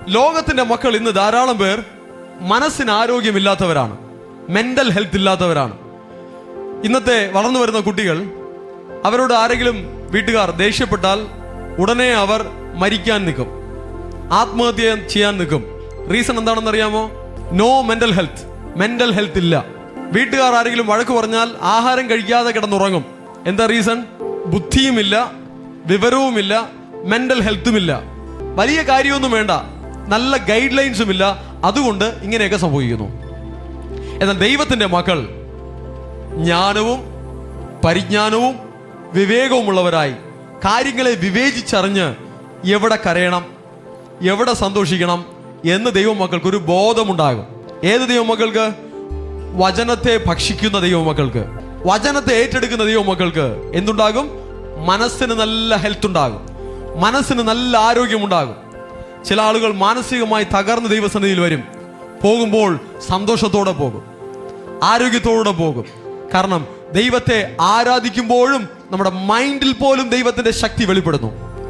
ലോകത്തിന്റെ മക്കൾ ഇന്ന് ധാരാളം പേർ മനസ്സിന് ആരോഗ്യമില്ലാത്തവരാണ്, മെന്റൽ ഹെൽത്ത് ഇല്ലാത്തവരാണ്. ഇന്നത്തെ വളർന്നു വരുന്ന കുട്ടികൾ, അവരോട് ആരെങ്കിലും വീട്ടുകാർ ദേഷ്യപ്പെട്ടാൽ ഉടനെ അവർ മരിക്കാൻ നിൽക്കും, ആത്മഹത്യ ചെയ്യാൻ നിൽക്കും. റീസൺ എന്താണെന്നറിയാമോ? No mental health. Mental health ഇല്ല. വീട്ടുകാർ ആരെങ്കിലും വഴക്ക് പറഞ്ഞാൽ ആഹാരം കഴിക്കാതെ കിടന്നുറങ്ങും. എന്താ റീസൺ? ബുദ്ധിയുമില്ല, വിവരവുമില്ല, മെന്റൽ ഹെൽത്തുമില്ല. വലിയ കാര്യമൊന്നും വേണ്ട, നല്ല ഗൈഡ് ലൈൻസും ഇല്ല. അതുകൊണ്ട് ഇങ്ങനെയൊക്കെ സംഭവിക്കുന്നു. എന്നാൽ ദൈവത്തിന്റെ മക്കൾ ജ്ഞാനവും പരിജ്ഞാനവും വിവേകവുമുള്ളവരായി കാര്യങ്ങളെ വിവേചിച്ചറിഞ്ഞ് എവിടെ കരയണം, എവിടെ സന്തോഷിക്കണം എന്ന് ദൈവമക്കൾക്ക് ഒരു ബോധമുണ്ടാകും. ഏത് ദൈവമക്കൾക്ക്? വചനത്തെ ഭക്ഷിക്കുന്ന ദൈവമക്കൾക്ക്, വചനത്തെ ഏറ്റെടുക്കുന്ന ദൈവമക്കൾക്ക് എന്തുണ്ടാകും? മനസ്സിന് നല്ല ഹെൽത്ത് ഉണ്ടാകും, മനസ്സിന് നല്ല ആരോഗ്യമുണ്ടാകും. ചില ആളുകൾ മാനസികമായി തകർന്ന് ദൈവസന്നിധിയിൽ വരും. പോകുമ്പോൾ സന്തോഷത്തോടെ പോകും, ആരോഗ്യത്തോടെ പോകും. കാരണം ദൈവത്തെ ആരാധിക്കുമ്പോഴും നമ്മുടെ മൈൻഡിൽ പോലും ദൈവത്തിന്റെ ശക്തി വെളിപ്പെടുന്നു.